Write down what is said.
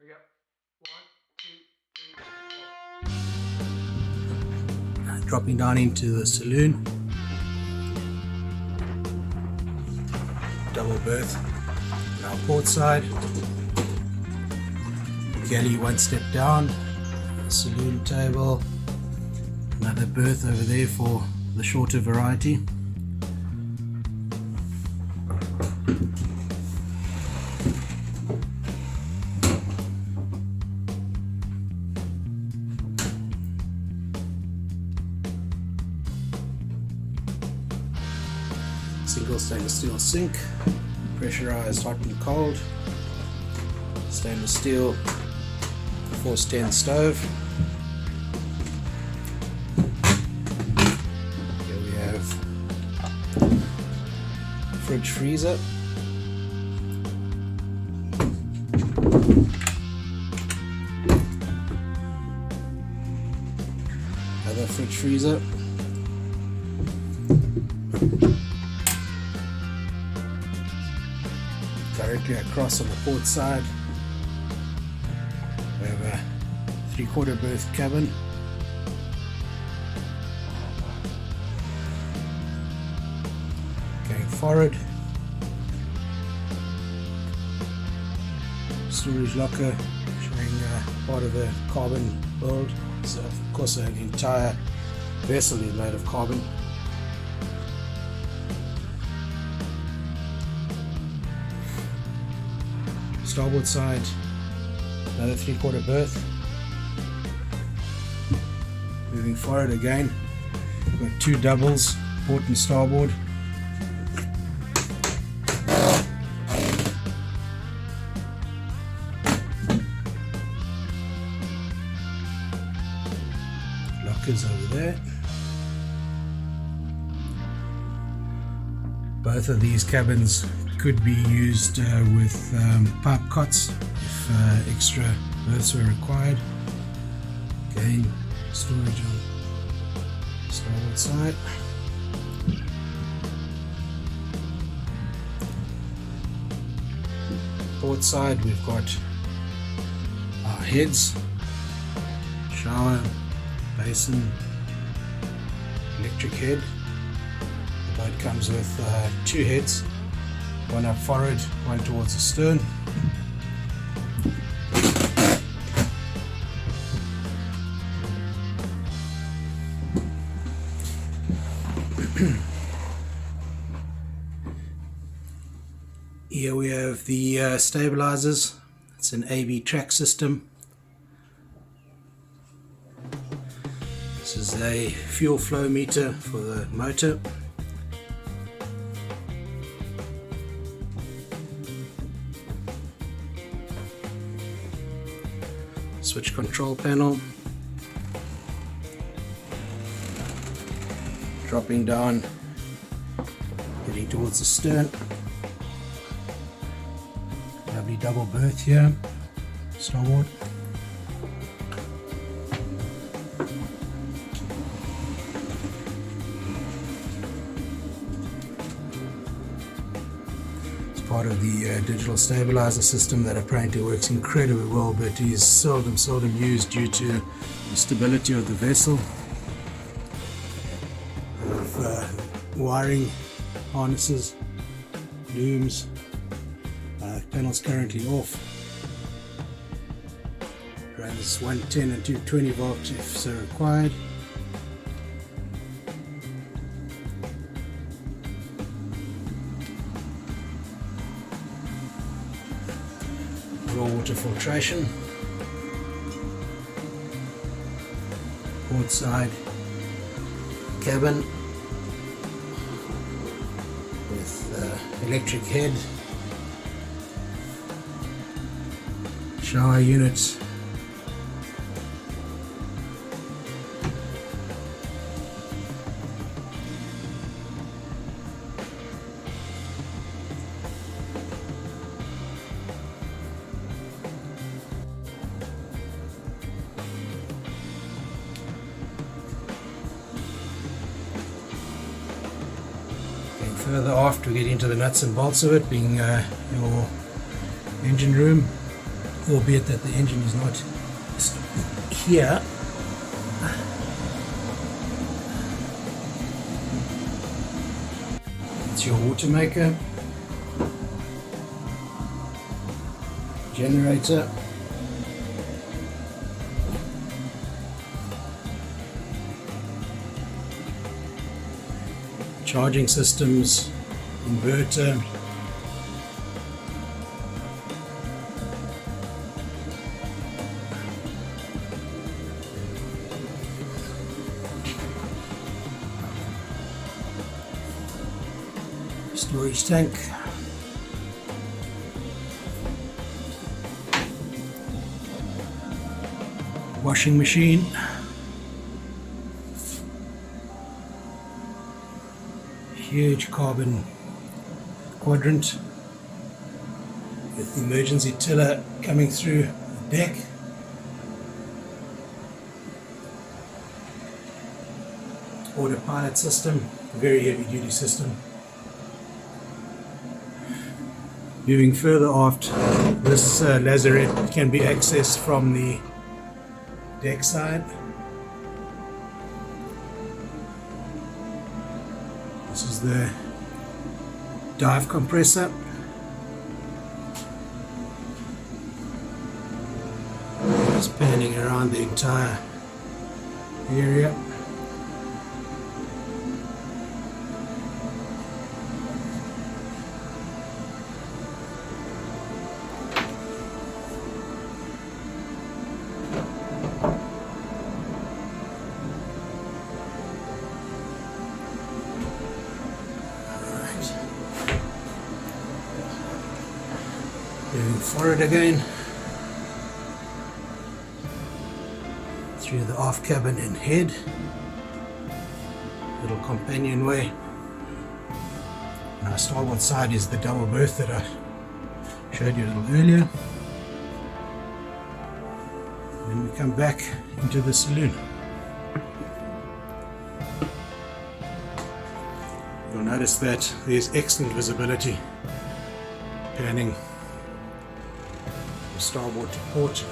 We go. 1, 2, 3, 4. Dropping down into the saloon. Double berth on our port side. Galley one step down. Saloon table. Another berth over there for the shorter variety. Single stainless steel sink, pressurized hot and cold, stainless steel force 10 stove. Here we have fridge freezer. Another fridge freezer. Directly across on the port side, we have a 3/4 berth cabin. Going forward, storage locker showing part of the carbon build. So of course the entire vessel is made of carbon. Starboard side, another 3/4 berth. Moving forward again, we've got two doubles, port and starboard. Lockers over there. Both of these cabins could be used with pipe cots if extra berths were required. Again, storage on starboard side. Port side, we've got our heads, shower, basin, electric head. The boat comes with two heads. One up forward, one towards the stern. Here we have the stabilizers. It's an AB track system. This is a fuel flow meter for the motor. Switch control panel, dropping down, heading towards the stern. Lovely double berth here, starboard. Part of the digital stabilizer system that apparently works incredibly well, but is seldom used due to the stability of the vessel. Wiring harnesses, looms, panels currently off. Runs 110 and 220 volts if so required. Raw water filtration. Port side cabin with electric head, shower units, further aft we get into the nuts and bolts of it, being your engine room, albeit that the engine is not here. It's your water maker, generator, charging systems, inverter, storage tank, washing machine, huge carbon quadrant with the emergency tiller coming through the deck. Autopilot system, very heavy duty system. Moving further aft, this lazarette can be accessed from the deck side. This is the dive compressor. Just panning around the entire area. Moving forward again through the aft cabin and head, little companionway. On our starboard side is the double berth that I showed you a little earlier. Then we come back into the saloon. You'll notice that there's excellent visibility panning starboard to port.